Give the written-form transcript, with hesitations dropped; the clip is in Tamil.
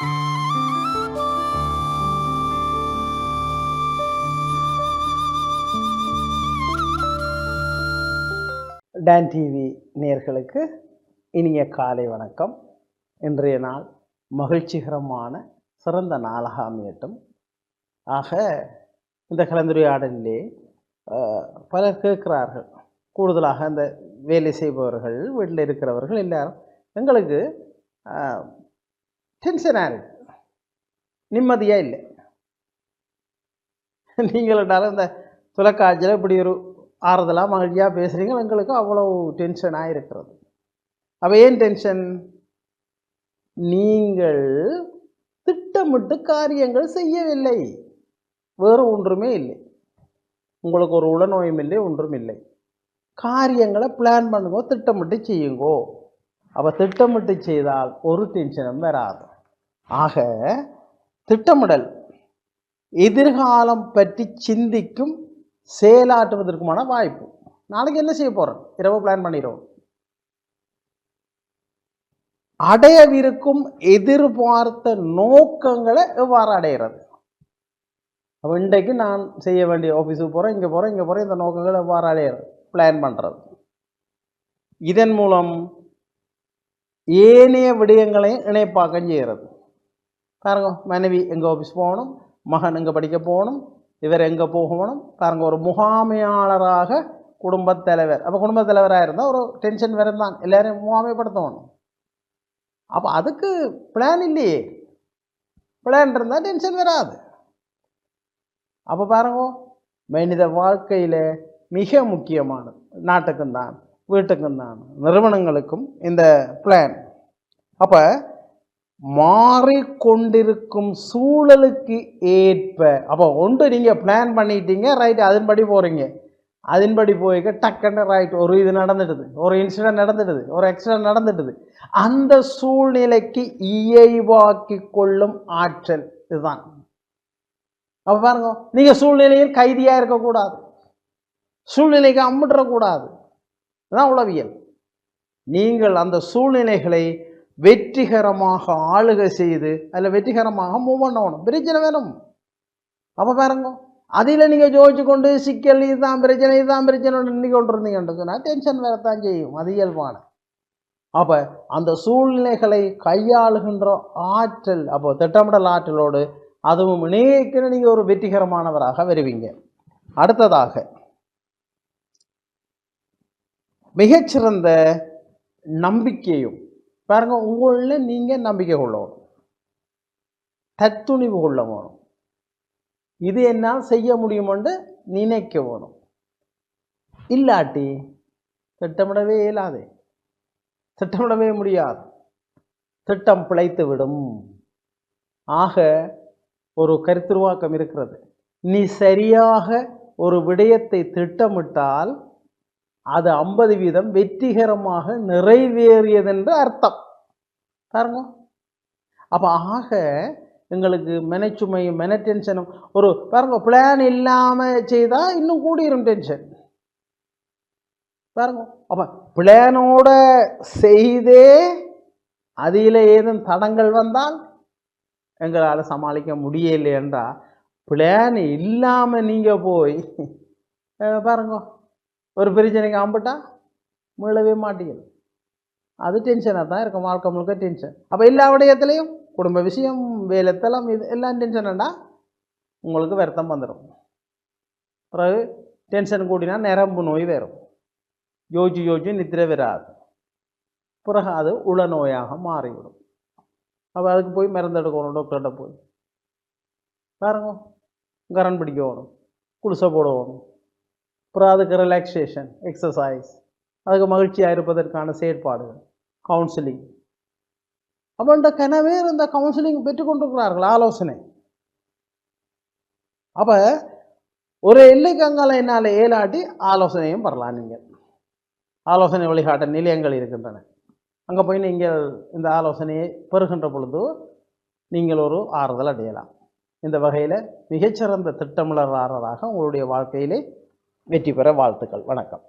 டான் டிவி நேயர்களுக்கு இனிய காலை வணக்கம். இன்றைய நாள் மகிழ்ச்சிகரமான சிறந்த நாளாக அமையட்டும். ஆக இந்த கலந்துரையாடலிலே பலர் கேட்கிறார்கள், கூடுதலாக இந்த வேலை செய்பவர்கள், வீட்டில் இருக்கிறவர்கள் எல்லாரும் எங்களுக்கு டென்ஷனாக இருக்கு, நிம்மதியாக இல்லை. நீங்கள்னாலும் இந்த தொலைக்காட்சியில் இப்படி ஒரு ஆறுதலாக மகிழ்ச்சியாக பேசுகிறீங்க, எங்களுக்கு அவ்வளவு டென்ஷனாக இருக்கிறது. அப்போ ஏன் டென்ஷன்? நீங்கள் திட்டமிட்டு காரியங்கள் செய்யவில்லை, வேறு ஒன்றுமே இல்லை. உங்களுக்கு ஒரு உளநோயும் இல்லை, ஒன்றும் இல்லை. காரியங்களை பிளான் பண்ணுங்கோ, திட்டமிட்டு செய்யுங்கோ. அப்போ திட்டமிட்டு செய்தால் ஒரு டென்ஷனும் வராது. ஆக திட்டமிடல் எதிர்காலம் பற்றி சிந்திக்கும் செயலாற்றுவதற்குமான வாய்ப்பு. நாளைக்கு என்ன செய்ய போகிறோம், இரவு பிளான் பண்ணிடுவோம். அடையவிருக்கும் எதிர்பார்த்த நோக்கங்களை எவ்வாறு அடையிறது? அப்போ இன்றைக்கு நான் செய்ய வேண்டிய ஆஃபீஸுக்கு போகிறேன், இங்கே போகிறேன், இங்கே போகிறேன், இந்த நோக்கங்களை எவ்வாறு அடையிறது? பிளான் பண்ணுறது. இதன் மூலம் ஏனைய விடயங்களையும் இணைப்பாக்கம் செய்கிறது. பாருங்க, மனைவி எங்கே ஆஃபீஸ் போகணும், மகன் எங்கே படிக்க போகணும், இவர் எங்கே போகணும். பாருங்க, ஒரு முகாமையாளராக குடும்பத் தலைவர். அப்போ குடும்பத் தலைவராக இருந்தால் ஒரு டென்ஷன் வரதான், எல்லாரையும் முகாமைப்படுத்தணும். அப்போ அதுக்கு பிளான் இல்லையே, பிளான் இருந்தால் டென்ஷன் வராது. அப்போ பாருங்க, மனித வாழ்க்கையில் மிக முக்கியமானது, நாட்டுக்கும் தான், வீட்டுக்கும் தான், நிறுவனங்களுக்கும் இந்த பிளான். அப்போ மாறிக்கொண்டிருக்கும் சூழலுக்கு ஏற்ப, அப்போ ஒன்று நீங்கள் பிளான் பண்ணிட்டீங்க, ரைட், அதன்படி போகிறீங்க, அதன்படி போய்க்க டக்குன்னு ரைட், ஒரு இது நடந்துடுது, ஒரு இன்சிடென்ட் நடந்துடுது, ஒரு ஆக்சிடென்ட் நடந்துடுது. அந்த சூழ்நிலைக்கு இயைவாக்கி கொள்ளும் ஆற்றல் இதுதான். அப்போ பாருங்க, நீங்கள் சூழ்நிலையில் கைதியாக இருக்கக்கூடாது, சூழ்நிலைக்கு அம்பிடக்கூடாது. இதுதான் உளவியல். நீங்கள் அந்த சூழ்நிலைகளை வெற்றிகரமாக ஆளுகை செய்து அதில் வெற்றிகரமாக மூவ் பண்ணணும். பிரச்சனை வேணும். அப்போ பாருங்க, அதில் நீங்கள் ஜோதிச்சு கொண்டு சிக்கல், இதுதான் பிரச்சனை, இதுதான் பிரச்சனை இன்னைக்கு கொண்டு இருந்தீங்கன்னு சொன்னால் டென்ஷன் வேறத்தான் செய்யும், அது இயல்பான. அப்போ அந்த சூழ்நிலைகளை கையாளுகின்ற ஆற்றல், அப்போ திட்டமிடல் ஆற்றலோடு அதுவும் இணைக்கிற நீங்கள் ஒரு வெற்றிகரமானவராக வருவீங்க. அடுத்ததாக மிகச்சிறந்த நம்பிக்கையும் பாருங்க, உங்களில் நீங்கள் நம்பிக்கை கொள்ளணும், தத்துணிவு கொள்ள வேணும். இது என்னால் செய்ய முடியுமென்று நினைக்க வேணும். இல்லாட்டி திட்டமிடவே இயலாது, திட்டமிடவே முடியாது, திட்டம் பிழைத்து விடும். ஆக ஒரு கருத்துருவாக்கம் இருக்கிறது, நீ சரியாக ஒரு விடயத்தை திட்டமிட்டால் அது 50% வெற்றிகரமாக நிறைவேறியதென்று அர்த்தம். பாருங்க, அப்போ ஆக எங்களுக்கு மெனச்சுமையும் மென டென்ஷனும் ஒரு பாருங்க, பிளான் இல்லாமல் செய்தால் இன்னும் கூடிரும் டென்ஷன். பாருங்க, அப்போ பிளானோட செய்தே அதில் ஏதும் தடங்கள் வந்தால் எங்களால் சமாளிக்க முடியலை என்றால், பிளான் இல்லாமல் நீங்கள் போய் பாருங்க ஒரு பிரச்சனைக்கு ஆம்பிட்டா மீளவே மாட்டீங்க. அது டென்ஷனாக தான் இருக்கும், வாழ்க்கை முழுக்க டென்ஷன். அப்போ எல்லா விடயத்துலேயும் குடும்ப விஷயம், வேலைத்தெல்லாம், இது எல்லாம் டென்ஷன்டா உங்களுக்கு வருத்தம் வந்துடும். பிறகு டென்ஷன் கூட்டினா நரம்பு நோய் வரும், யோசிச்சு யோசிச்சு நித்திரை வராது, பிறகு அது உள நோயாக மாறிவிடும். அப்போ அதுக்கு போய் மருந்து எடுக்கணும், டாக்டர்கிட்ட போய் பாருங்க, கரண்ட் பிடிக்கணும், குடிசை போடணும், அப்புறம் அதுக்கு ரிலாக்ஸேஷன் எக்ஸசைஸ், அதுக்கு மகிழ்ச்சியாக இருப்பதற்கான செயற்பாடுகள், கவுன்சிலிங். அப்போ இந்த கனவே இந்த கவுன்சிலிங் பெற்றுக்கொண்டிருக்கிறார்கள், ஆலோசனை. அப்போ ஒரு எல்லைக்கு அங்கால என்னால் ஏலாட்டி ஆலோசனையும் பெறலாம். நீங்கள் ஆலோசனை வழிகாட்ட நிலையங்கள் இருக்கின்றன, அங்கே போய் நீங்கள் இந்த ஆலோசனையை பெறுகின்ற பொழுது நீங்கள் ஒரு ஆறுதல் அடையலாம். இந்த வகையில் மிகச்சிறந்த திட்டமிடலாளராக உங்களுடைய வாழ்க்கையிலே வெற்றி பெற வாழ்த்துக்கள். வணக்கம்.